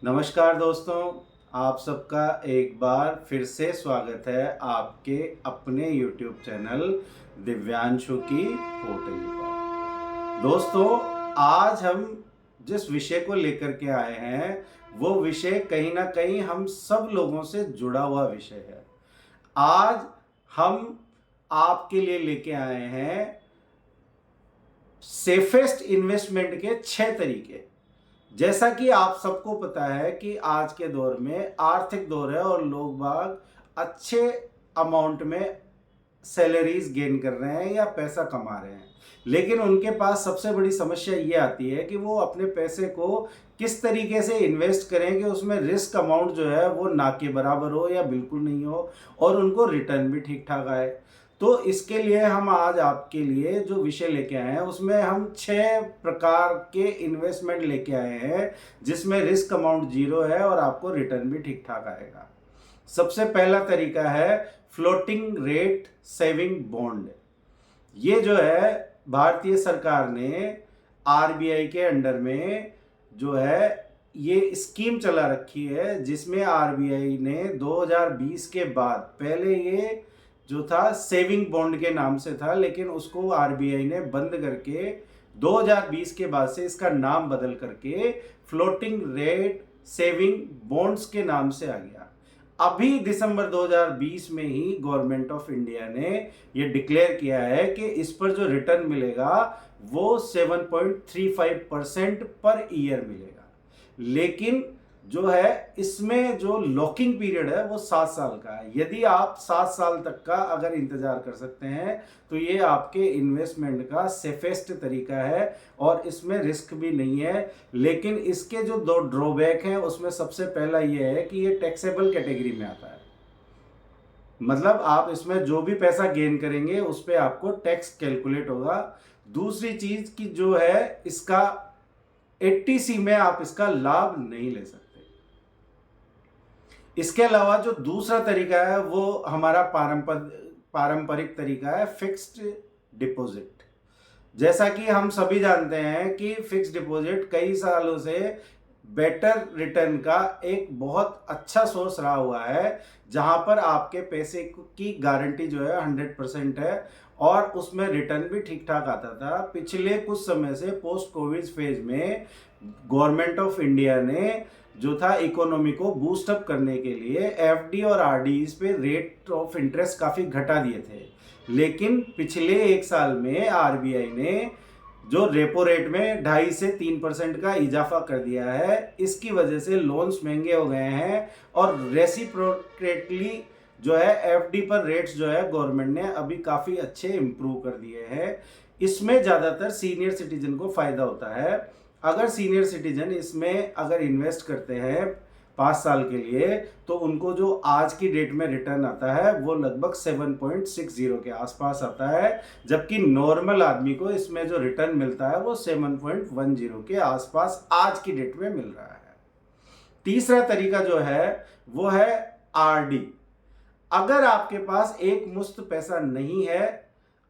नमस्कार दोस्तों, आप सबका एक बार फिर से स्वागत है आपके अपने YouTube चैनल दिव्यांशु की पोटली पर। दोस्तों, आज हम जिस विषय को लेकर के आए हैं, वो विषय कहीं ना कहीं हम सब लोगों से जुड़ा हुआ विषय है। आज हम आपके लिए लेके आए हैं सेफेस्ट इन्वेस्टमेंट के 6 तरीके। जैसा कि आप सबको पता है कि आज के दौर में आर्थिक दौर है और लोग बाग अच्छे अमाउंट में सैलरीज गेन कर रहे हैं या पैसा कमा रहे हैं, लेकिन उनके पास सबसे बड़ी समस्या ये आती है कि वो अपने पैसे को किस तरीके से इन्वेस्ट करें कि उसमें रिस्क अमाउंट जो है वो ना के बराबर हो या बिल्कुल नहीं हो और उनको रिटर्न भी ठीक ठाक आए। तो इसके लिए हम आज आपके लिए जो विषय लेके आए हैं उसमें हम 6 प्रकार के इन्वेस्टमेंट लेके आए हैं जिसमें रिस्क अमाउंट जीरो है और आपको रिटर्न भी ठीक ठाक आएगा। सबसे पहला तरीका है फ्लोटिंग रेट सेविंग बॉन्ड। ये जो है भारतीय सरकार ने आरबीआई के अंडर में जो है ये स्कीम चला रखी है, जिसमें आरबीआई ने 2020 के बाद, पहले ये जो था सेविंग बॉन्ड के नाम से था, लेकिन उसको आरबीआई ने बंद करके 2020 के बाद से इसका नाम बदल करके फ्लोटिंग रेट सेविंग बॉन्ड्स के नाम से आ गया। अभी दिसंबर 2020 में ही गवर्नमेंट ऑफ इंडिया ने ये डिक्लेयर किया है कि इस पर जो रिटर्न मिलेगा वो 7.35% पर ईयर मिलेगा, लेकिन जो है इसमें जो लॉकिंग पीरियड है वो 7 साल का है। यदि आप 7 साल तक का अगर इंतजार कर सकते हैं तो ये आपके इन्वेस्टमेंट का सेफेस्ट तरीका है और इसमें रिस्क भी नहीं है। लेकिन इसके जो 2 ड्रॉबैक हैं उसमें सबसे पहला ये है कि ये टैक्सेबल कैटेगरी में आता है, मतलब आप इसमें जो भी पैसा गेन करेंगे उस पर आपको टैक्स कैलकुलेट होगा। दूसरी चीज की जो है इसका 80C में आप इसका लाभ नहीं ले सकते। इसके अलावा जो दूसरा तरीका है वो हमारा पारंपरिक तरीका है फिक्स्ड डिपॉजिट। जैसा कि हम सभी जानते हैं कि फिक्स्ड डिपॉजिट कई सालों से बेटर रिटर्न का एक बहुत अच्छा सोर्स रहा हुआ है, जहां पर आपके पैसे की गारंटी जो है 100% है और उसमें रिटर्न भी ठीक ठाक आता था। पिछले कुछ समय से पोस्ट कोविड फेज में गवर्नमेंट ऑफ इंडिया ने जो था इकोनॉमी को बूस्ट अप करने के लिए एफडी और आरडी पे रेट ऑफ इंटरेस्ट काफ़ी घटा दिए थे, लेकिन पिछले 1 साल में आरबीआई ने जो रेपो रेट में 2.5 से 3% का इजाफा कर दिया है। इसकी वजह से लोन्स महंगे हो गए हैं और रेसिप्रोकेटली जो है एफडी पर रेट्स जो है गवर्नमेंट ने अभी काफ़ी अच्छे इम्प्रूव कर दिए हैं। इसमें ज़्यादातर सीनियर सिटीजन को फ़ायदा होता है। अगर सीनियर सिटीजन इसमें अगर इन्वेस्ट करते हैं 5 साल के लिए तो उनको जो आज की डेट में रिटर्न आता है वो लगभग 7.60 के आसपास आता है, जबकि नॉर्मल आदमी को इसमें जो रिटर्न मिलता है वो 7.10 के आसपास आज की डेट में मिल रहा है। तीसरा तरीका जो है वो है आरडी। अगर आपके पास एक मुश्त पैसा नहीं है,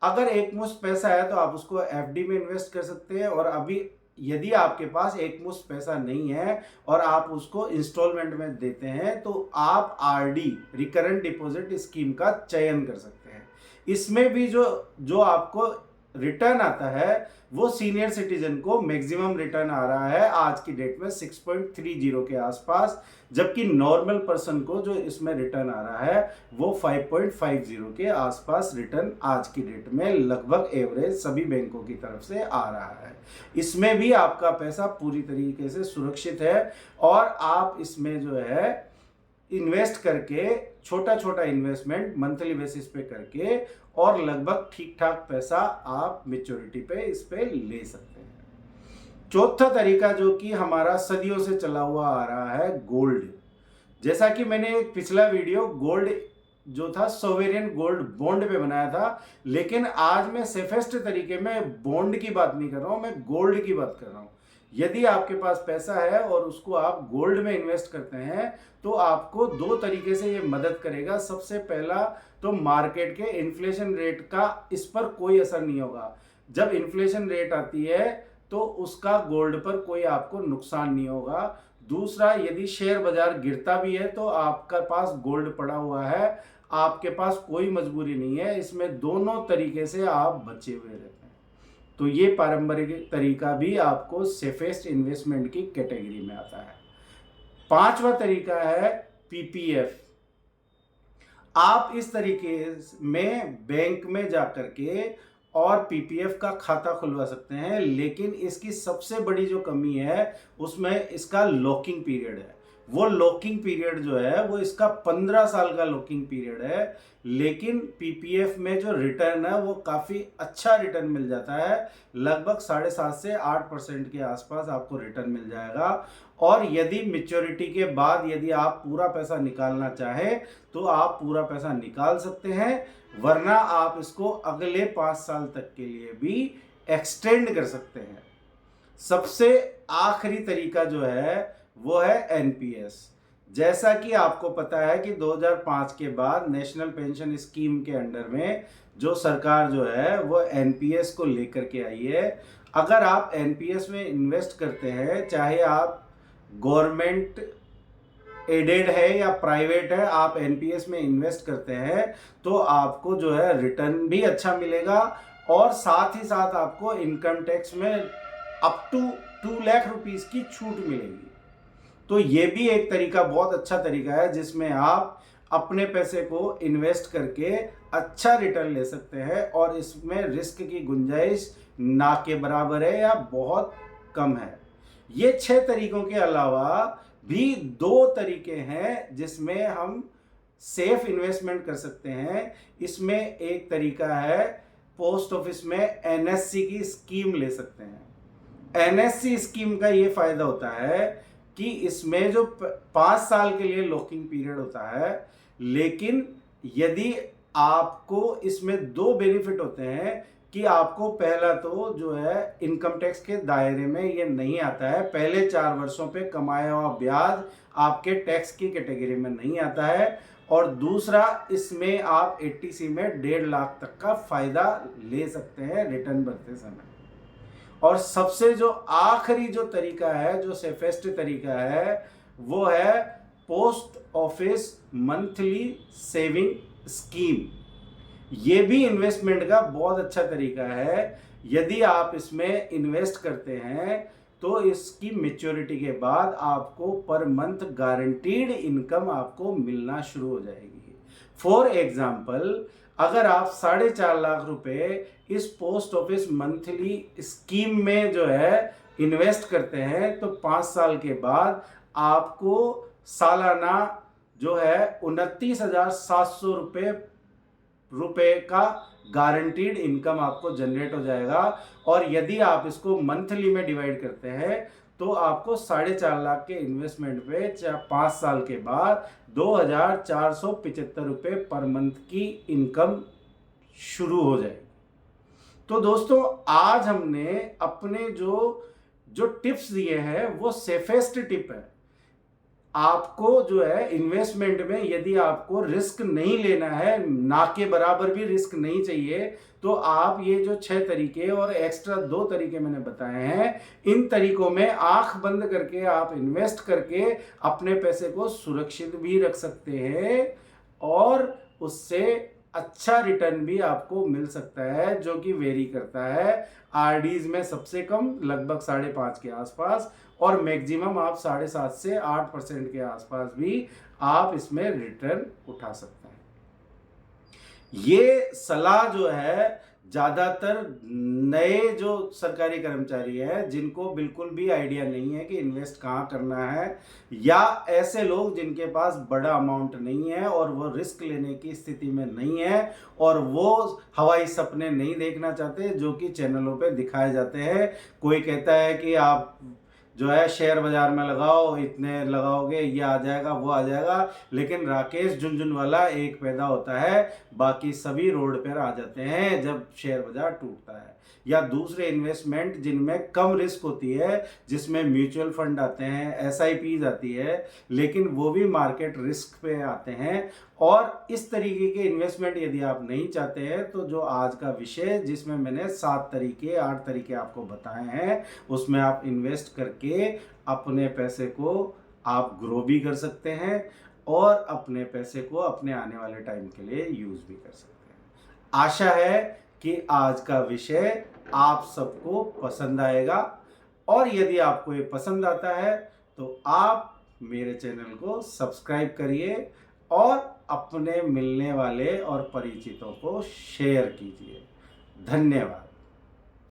अगर एक मुश्त पैसा है तो आप उसको एफडी में इन्वेस्ट कर सकते हैं, और अभी यदि आपके पास एक मुश्त पैसा नहीं है और आप उसको इंस्टॉलमेंट में देते हैं तो आप आरडी रिकरेंट डिपॉजिट स्कीम का चयन कर सकते हैं। इसमें भी जो जो आपको रिटर्न आता है वो सीनियर सिटीजन को मैक्सिमम रिटर्न आ रहा है आज की डेट में 6.30 के आसपास, जबकि नॉर्मल पर्सन को जो इसमें रिटर्न आ रहा है वो 5.50 के आसपास रिटर्न आज की डेट में लगभग एवरेज सभी बैंकों की तरफ से आ रहा है। इसमें भी आपका पैसा पूरी तरीके से सुरक्षित है और आप इसमें जो है इन्वेस्ट करके छोटा छोटा इन्वेस्टमेंट मंथली बेसिस पे करके और लगभग ठीक ठाक पैसा आप मेच्योरिटी पे इस पे ले सकते हैं। चौथा तरीका जो कि हमारा सदियों से चला हुआ आ रहा है गोल्ड। जैसा कि मैंने एक पिछला वीडियो गोल्ड जो था सोवेरियन गोल्ड बॉन्ड पे बनाया था, लेकिन आज मैं सेफेस्ट तरीके में बॉन्ड की बात नहीं कर रहा हूं, मैं गोल्ड की बात कर रहा हूं। यदि आपके पास पैसा है और उसको आप गोल्ड में इन्वेस्ट करते हैं तो आपको 2 तरीके से ये मदद करेगा। सबसे पहला तो मार्केट के इन्फ्लेशन रेट का इस पर कोई असर नहीं होगा। जब इन्फ्लेशन रेट आती है तो उसका गोल्ड पर कोई आपको नुकसान नहीं होगा। दूसरा, यदि शेयर बाजार गिरता भी है तो आपका पास गोल्ड पड़ा हुआ है, आपके पास कोई मजबूरी नहीं है, इसमें दोनों तरीके से आप बचे हुए रहते हैं। तो ये पारंपरिक तरीका भी आपको सेफेस्ट इन्वेस्टमेंट की कैटेगरी में आता है। पांचवा तरीका है पीपीएफ। आप इस तरीके में बैंक में जाकर के और पीपीएफ का खाता खुलवा सकते हैं, लेकिन इसकी सबसे बड़ी जो कमी है उसमें इसका लॉकिंग पीरियड है। वो लॉकिंग पीरियड जो है वो इसका 15 साल का लॉकिंग पीरियड है, लेकिन पीपीएफ में जो रिटर्न है वो काफ़ी अच्छा रिटर्न मिल जाता है, लगभग 7.5 से 8% के आसपास आपको रिटर्न मिल जाएगा। और यदि मैच्योरिटी के बाद यदि आप पूरा पैसा निकालना चाहें तो आप पूरा पैसा निकाल सकते हैं, वरना आप इसको अगले 5 साल तक के लिए भी एक्सटेंड कर सकते हैं। सबसे आखिरी तरीका जो है वो है एनपीएस। जैसा कि आपको पता है कि 2005 के बाद नेशनल पेंशन स्कीम के अंडर में जो सरकार जो है वो एनपीएस को लेकर के आई है। अगर आप एनपीएस में इन्वेस्ट करते हैं, चाहे आप गवर्नमेंट एडेड है या प्राइवेट है, आप एनपीएस में इन्वेस्ट करते हैं तो आपको जो है रिटर्न भी अच्छा मिलेगा, और साथ ही साथ आपको इनकम टैक्स में अप टू 2 लाख रुपीस की छूट मिलेगी। तो ये भी एक तरीका, बहुत अच्छा तरीका है जिसमें आप अपने पैसे को इन्वेस्ट करके अच्छा रिटर्न ले सकते हैं, और इसमें रिस्क की गुंजाइश ना के बराबर है या बहुत कम है। ये 6 तरीकों के अलावा भी 2 तरीके हैं जिसमें हम सेफ इन्वेस्टमेंट कर सकते हैं। इसमें एक तरीका है, पोस्ट ऑफिस में एनएससी की स्कीम ले सकते हैं। एनएससी स्कीम का ये फायदा होता है कि इसमें जो 5 साल के लिए लॉकिंग पीरियड होता है, लेकिन यदि आपको इसमें 2 बेनिफिट होते हैं कि आपको पहला तो जो है इनकम टैक्स के दायरे में ये नहीं आता है, पहले 4 वर्षों पे कमाया हुआ ब्याज आपके टैक्स की कैटेगरी में नहीं आता है, और दूसरा इसमें आप 80C में 1.5 लाख तक का फायदा ले सकते हैं रिटर्न भरते समय। और सबसे जो आखिरी जो तरीका है, जो सेफेस्ट तरीका है, वो है post office monthly saving scheme. ये भी इन्वेस्टमेंट का बहुत अच्छा तरीका है। यदि आप इसमें इन्वेस्ट करते हैं तो इसकी मैच्योरिटी के बाद आपको पर मंथ गारंटीड इनकम आपको मिलना शुरू हो जाएगी। फॉर एग्जाम्पल, अगर आप 4.5 लाख रुपए इस पोस्ट ऑफिस मंथली स्कीम में जो है इन्वेस्ट करते हैं तो 5 साल के बाद आपको सालाना जो है 29,700 रुपए का गारंटीड इनकम आपको जनरेट हो जाएगा। और यदि आप इसको मंथली में डिवाइड करते हैं तो आपको 4.5 लाख के इन्वेस्टमेंट पे 5 साल के बाद 2,475 रुपये पर मंथ की इनकम शुरू हो जाएगी। तो दोस्तों, आज हमने अपने जो टिप्स दिए हैं वो सेफेस्ट टिप है। आपको जो है इन्वेस्टमेंट में यदि आपको रिस्क नहीं लेना है, ना के बराबर भी रिस्क नहीं चाहिए, तो आप ये जो 6 तरीके और एक्स्ट्रा 2 तरीके मैंने बताए हैं, इन तरीकों में आंख बंद करके आप इन्वेस्ट करके अपने पैसे को सुरक्षित भी रख सकते हैं, और उससे अच्छा रिटर्न भी आपको मिल सकता है, जो कि वेरी करता है। आरडीज में सबसे कम लगभग 5.5 के आसपास, और मैक्सिमम आप 7.5 से 8% के आसपास भी आप इसमें रिटर्न उठा सकते हैं। ये सलाह जो है ज़्यादातर नए जो सरकारी कर्मचारी हैं जिनको बिल्कुल भी आइडिया नहीं है कि इन्वेस्ट कहाँ करना है, या ऐसे लोग जिनके पास बड़ा अमाउंट नहीं है और वो रिस्क लेने की स्थिति में नहीं है और वो हवाई सपने नहीं देखना चाहते जो कि चैनलों पे दिखाए जाते हैं। कोई कहता है कि आप जो है शेयर बाजार में लगाओ, इतने लगाओगे ये आ जाएगा वो आ जाएगा, लेकिन राकेश झुनझुनवाला एक पैदा होता है, बाकी सभी रोड पर आ जाते हैं जब शेयर बाजार टूटता है। या दूसरे इन्वेस्टमेंट जिनमें कम रिस्क होती है, जिसमें म्यूचुअल फंड आते हैं, एसआईपीज आती है, लेकिन वो भी मार्केट रिस्क पे आते हैं। और इस तरीके के इन्वेस्टमेंट यदि आप नहीं चाहते हैं तो जो आज का विषय जिसमें मैंने 7 तरीके 8 तरीके आपको बताए हैं, उसमें आप इन्वेस्ट करके अपने पैसे को आप ग्रो भी कर सकते हैं और अपने पैसे को अपने आने वाले टाइम के लिए यूज़ भी कर सकते हैं। आशा है कि आज का विषय आप सबको पसंद आएगा, और यदि आपको ये पसंद आता है तो आप मेरे चैनल को सब्सक्राइब करिए और अपने मिलने वाले और परिचितों को शेयर कीजिए। धन्यवाद।